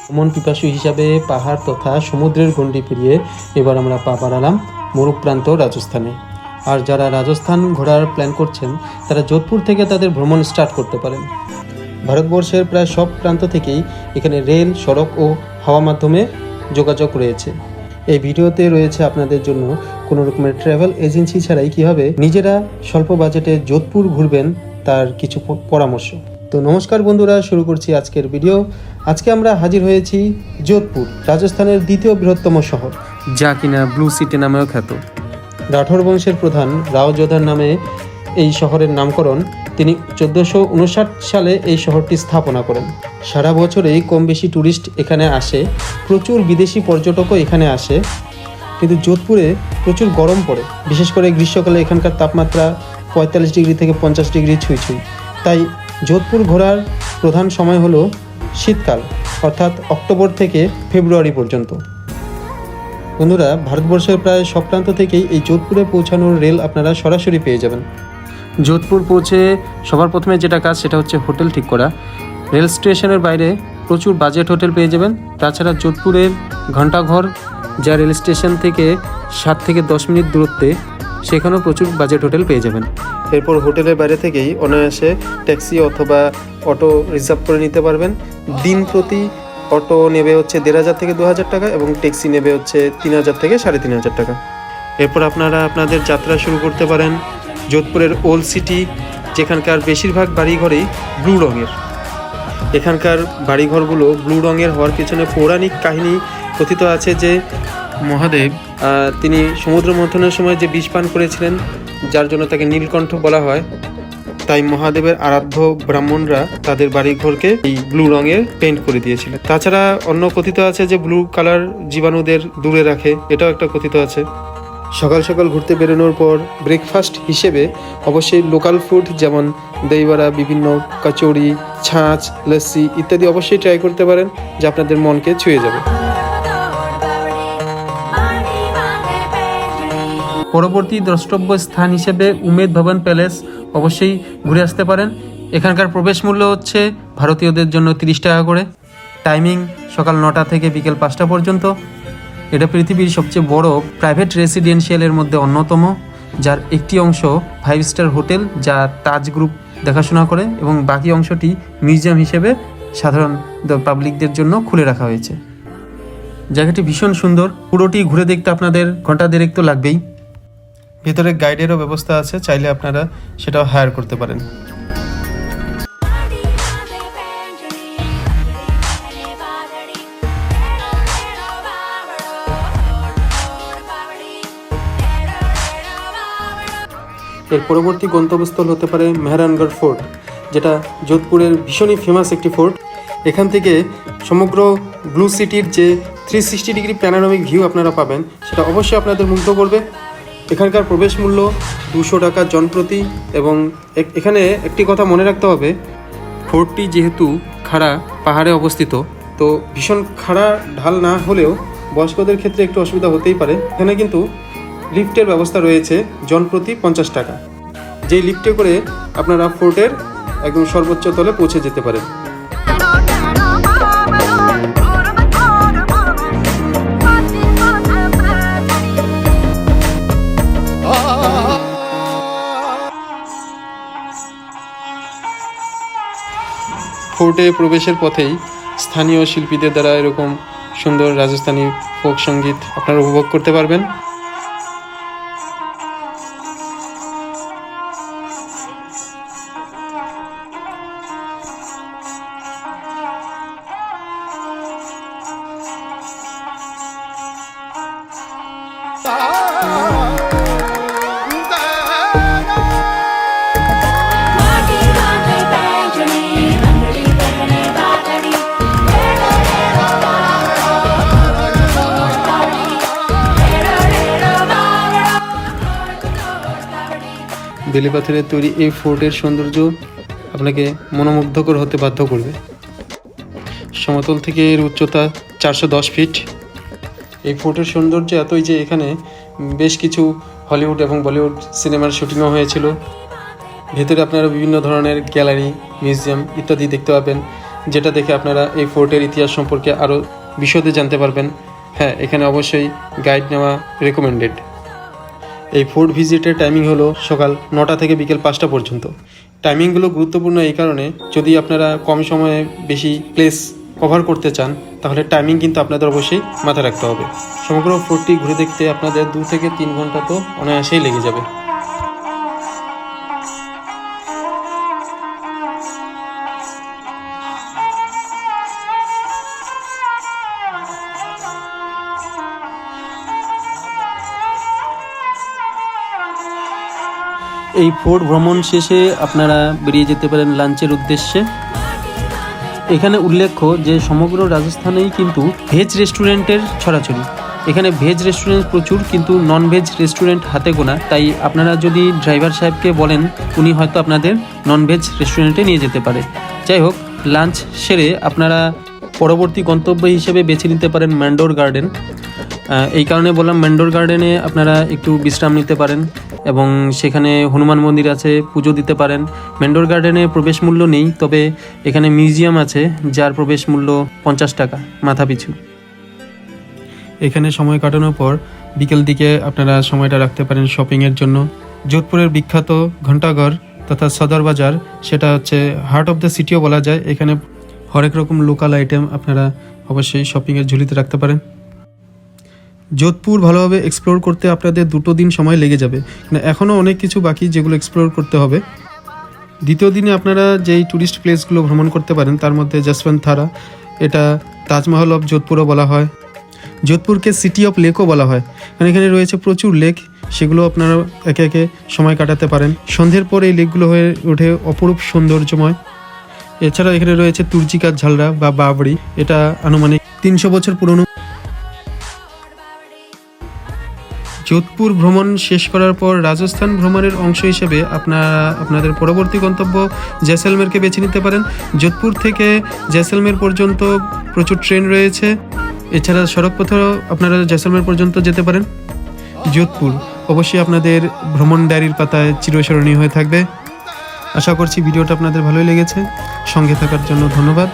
ভ্রমণ পিপাসু হিসাবে পাহাড় তথা সমুদ্রের গণ্ডি পেরিয়ে এবার আমরা পা বাড়ালাম মরুপ্রান্ত রাজস্থানে। আর যারা রাজস্থান ঘোরার প্ল্যান করছেন তারা যোধপুর থেকে তাদের ভ্রমণ স্টার্ট করতে পারেন। ভারতবর্ষের প্রায় সব প্রান্ত থেকেই এখানে রেল, সড়ক ও হাওয়া মাধ্যমে যোগাযোগ রয়েছে। এই ভিডিওতে রয়েছে আপনাদের জন্য কোনো রকমের ট্রাভেল এজেন্সি ছাড়াই কীভাবে নিজেরা স্বল্প বাজেটে যোধপুর ঘুরবেন তার কিছু পরামর্শ। তো নমস্কার বন্ধুরা, শুরু করছি আজকের ভিডিও। আজকে আমরা হাজির হয়েছি যোধপুর, রাজস্থানের দ্বিতীয় বৃহত্তম শহর, যা কিনা ব্লু সিটি নামেও খ্যাত। রাঠোর বংশের প্রধান রাও যোধার নামে এই শহরের নামকরণ। তিনি 1459 সালে এই শহরটি স্থাপনা করেন। সারা বছরেই কম বেশি ট্যুরিস্ট এখানে আসে, প্রচুর বিদেশি পর্যটকও এখানে আসে। কিন্তু যোধপুরে প্রচুর গরম পড়ে, বিশেষ করে গ্রীষ্মকালে এখানকার তাপমাত্রা 45 ডিগ্রি থেকে 50 ডিগ্রি ছুঁই। তাই যোধপুর ঘোরার প্রধান সময় হলো শীতকাল, অর্থাৎ অক্টোবর থেকে ফেব্রুয়ারি পর্যন্ত। বন্ধুরা, ভারতবর্ষের প্রায় সব প্রান্ত থেকেই এই যোধপুরে পৌঁছানোর রেল আপনারা সরাসরি পেয়ে যাবেন। যোধপুর পৌঁছে সবার প্রথমে যেটা কাজ সেটা হচ্ছে হোটেল ঠিক করা। রেল স্টেশনের বাইরে প্রচুর বাজেট হোটেল পেয়ে যাবেন। তাছাড়া যোধপুরের ঘণ্টাঘর, যা রেল স্টেশন থেকে 7 থেকে 10 মিনিট দূরত্বে, সেখানেও প্রচুর বাজেট হোটেল পেয়ে যাবেন। এরপর হোটেলের বাইরে থেকেই অনায়াসে ট্যাক্সি অথবা অটো রিজার্ভ করে নিতে পারবেন। দিন প্রতি অটো নেবে হচ্ছে 1500 থেকে 2000 টাকা এবং ট্যাক্সি নেবে হচ্ছে 3000 থেকে 3500 টাকা। এরপর আপনারা আপনাদের যাত্রা শুরু করতে পারেন যোধপুরের ওল্ড সিটি, যেখানকার বেশিরভাগ বাড়িঘরই ব্লু রঙের। এখানকার বাড়িঘরগুলো ব্লু রঙের হওয়ার পিছনে পৌরাণিক কাহিনী কথিত আছে যে মহাদেব তিনি সমুদ্র মন্থনের সময় যে বিষ পান করেছিলেন, যার জন্য তাকে নীলকণ্ঠ বলা হয়। তাই মহাদেবের আরাধ্য ব্রাহ্মণরা তাদের বাড়িঘরকে এই ব্লু রঙের পেইন্ট করে দিয়েছিলেন। তাছাড়া অন্য কথিত আছে যে ব্লু কালার জীবাণুদের দূরে রাখে, এটাও একটা কথিত আছে। সকাল সকাল ঘুরতে বেরোনোর পর ব্রেকফাস্ট হিসেবে অবশ্যই লোকাল ফুড যেমন দই বড়া, বিভিন্ন কচুরি, ছাঁচ, লস্যি ইত্যাদি অবশ্যই ট্রাই করতে পারেন, যা আপনাদের মনকে ছুঁয়ে যাবে। পরবর্তী দ্রষ্টব্য স্থান হিসেবে উমেদ ভবন প্যালেস অবশ্যই ঘুরে আসতে পারেন। এখানকার প্রবেশ মূল্য হচ্ছে ভারতীয়দের জন্য 30 টাকা করে। টাইমিং সকাল 9টা থেকে বিকেল 5টা পর্যন্ত। এটা পৃথিবীর সবচেয়ে বড় প্রাইভেট রেসিডেন্সিয়ালের মধ্যে অন্যতম, যার একটি অংশ 5 স্টার হোটেল যা তাজ গ্রুপ দেখাশোনা করে, এবং বাকি অংশটি মিউজিয়াম হিসেবে সাধারণ পাবলিকদের জন্য খুলে রাখা হয়েছে। জায়গাটি ভীষণ সুন্দর, পুরোটি ঘুরে দেখতে আপনাদের ঘন্টা দেড়েক তো লাগবেই। ভেতরে গাইডেরও ব্যবস্থা আছে, চাইলে আপনারা সেটাও হায়ার করতে পারেন। এর পরবর্তী গন্তব্যস্থল হতে পারে মেহরানগড় ফোর্ট, যেটা যোধপুরের ভীষণই ফেমাস একটি ফোর্ট। এখান থেকে সমগ্র ব্লু সিটির যে 360 ডিগ্রি প্যানোরামিক ভিউ আপনারা পাবেন, সেটা অবশ্যই আপনাদের মুগ্ধ করবে। এখানকার প্রবেশ মূল্য 200 টাকা জনপ্রতি। এবং এখানে একটি কথা মনে রাখতে হবে, ফোর্টটি যেহেতু খাড়া পাহাড়ে অবস্থিত, তো ভীষণ খাড়া ঢাল না হলেও বয়স্কদের ক্ষেত্রে একটু অসুবিধা হতেই পারে। এখানে কিন্তু লিফটের ব্যবস্থা রয়েছে জনপ্রতি 50 টাকা, যেই লিফটে করে আপনারা ফোর্টের একদম সর্বোচ্চ তলে পৌঁছে যেতে পারেন। ফোর্টে প্রবেশের পথেই স্থানীয় শিল্পীদের দ্বারা এরকম সুন্দর রাজস্থানী ফোক সঙ্গীত আপনারা উপভোগ করতে পারবেন। বেলে পাথরের তৈরি এই ফোর্টের সৌন্দর্য আপনাকে মনোমুগ্ধকর হতে বাধ্য করবে। সমতল থেকে এর উচ্চতা 410 ফিট। এই ফোর্টের সৌন্দর্য এতই যে এখানে বেশ কিছু হলিউড এবং বলিউড সিনেমার শুটিংও হয়েছিল। ভেতরে আপনারা বিভিন্ন ধরনের গ্যালারি, মিউজিয়াম ইত্যাদি দেখতে পাবেন, যেটা দেখে আপনারা এই ফোর্টের ইতিহাস সম্পর্কে আরও বিশদে জানতে পারবেন। হ্যাঁ, এখানে অবশ্যই গাইড নেওয়া রেকমেন্ডেড। এই ফোর্ট ভিজিটের টাইমিং হলো সকাল 9টা থেকে বিকেল 5টা পর্যন্ত। টাইমিংগুলো গুরুত্বপূর্ণ এই কারণে, যদি আপনারা কম সময়ে বেশি প্লেস কভার করতে চান তাহলে টাইমিং কিন্তু আপনাদের অবশ্যই মাথায় রাখতে হবে। সমগ্র ফোর্টটি ঘুরে দেখতে আপনাদের 2 থেকে 3 ঘন্টা তো অনায়াসেই লেগে যাবে। এই ফোর্ট ভ্রমণ শেষে আপনারা বেরিয়ে যেতে পারেন লাঞ্চের উদ্দেশ্যে। এখানে উল্লেখ্য যে সমগ্র রাজস্থানেই কিন্তু ভেজ রেস্টুরেন্টের ছড়াছড়ি। এখানে ভেজ রেস্টুরেন্ট প্রচুর, কিন্তু নন ভেজ রেস্টুরেন্ট হাতে গোনা। তাই আপনারা যদি ড্রাইভার সাহেবকে বলেন, উনি হয়তো আপনাদের নন ভেজ রেস্টুরেন্টে নিয়ে যেতে পারে। যাই হোক, লাঞ্চ সেরে আপনারা পরবর্তী গন্তব্য হিসেবে বেছে নিতে পারেন ম্যান্ডোর গার্ডেন। এই কারণে বললাম, ম্যান্ডোর গার্ডেনে আপনারা একটু বিশ্রাম নিতে পারেন এবং সেখানে হনুমান মন্দির আছে, পুজো দিতে পারেন। ম্যান্ডোর গার্ডেনে প্রবেশ মূল্য নেই, তবে এখানে মিউজিয়াম আছে যার প্রবেশ মূল্য 50 টাকা মাথা পিছু। এখানে সময় কাটানোর পর বিকেল দিকে আপনারা সময়টা রাখতে পারেন শপিংয়ের জন্য। যোধপুরের বিখ্যাত ঘণ্টাঘর তথা সদর বাজার, সেটা হচ্ছে হার্ট অফ দ্য সিটিও বলা যায়। এখানে হরেক রকম লোকাল আইটেম আপনারা অবশ্যই শপিংয়ের ঝুলিতে রাখতে পারেন। যোধপুর ভালোভাবে এক্সপ্লোর করতে আপনাদের 2 দিন সময় লেগে যাবে, এখনও অনেক কিছু বাকি যেগুলো এক্সপ্লোর করতে হবে। দ্বিতীয় দিনে আপনারা যেই ট্যুরিস্ট প্লেসগুলো ভ্রমণ করতে পারেন তার মধ্যে যশবন্ত থারা, এটা তাজমহল অফ যোধপুরও বলা হয়। যোধপুরকে সিটি অফ লেকও বলা হয়, কারণ এখানে রয়েছে প্রচুর লেক, সেগুলো আপনারা একে একে সময় কাটাতে পারেন। সন্ধ্যের পর এই লেকগুলো হয়ে ওঠে অপরূপ সৌন্দর্যময়। এছাড়া এখানে রয়েছে তুর্জিকার ঝালরা বা বাবরি, এটা আনুমানিক 300 বছর পুরনো। যোধপুর ভ্রমণ শেষ করার পর রাজস্থান ভ্রমণের অংশ হিসেবে আপনাদের পরবর্তী গন্তব্য জয়সলমেরকে বেছে নিতে পারেন। যোধপুর থেকে জয়সলমের পর্যন্ত প্রচুর ট্রেন রয়েছে। এছাড়া সড়কপথেও আপনারা জয়সলমের পর্যন্ত যেতে পারেন। যোধপুর অবশ্যই আপনাদের ভ্রমণ ডায়েরির পাতায় চিরস্মরণীয় হয়ে থাকবে। আশা করছি ভিডিওটা আপনাদের ভালোই লেগেছে। সঙ্গে থাকার জন্য ধন্যবাদ।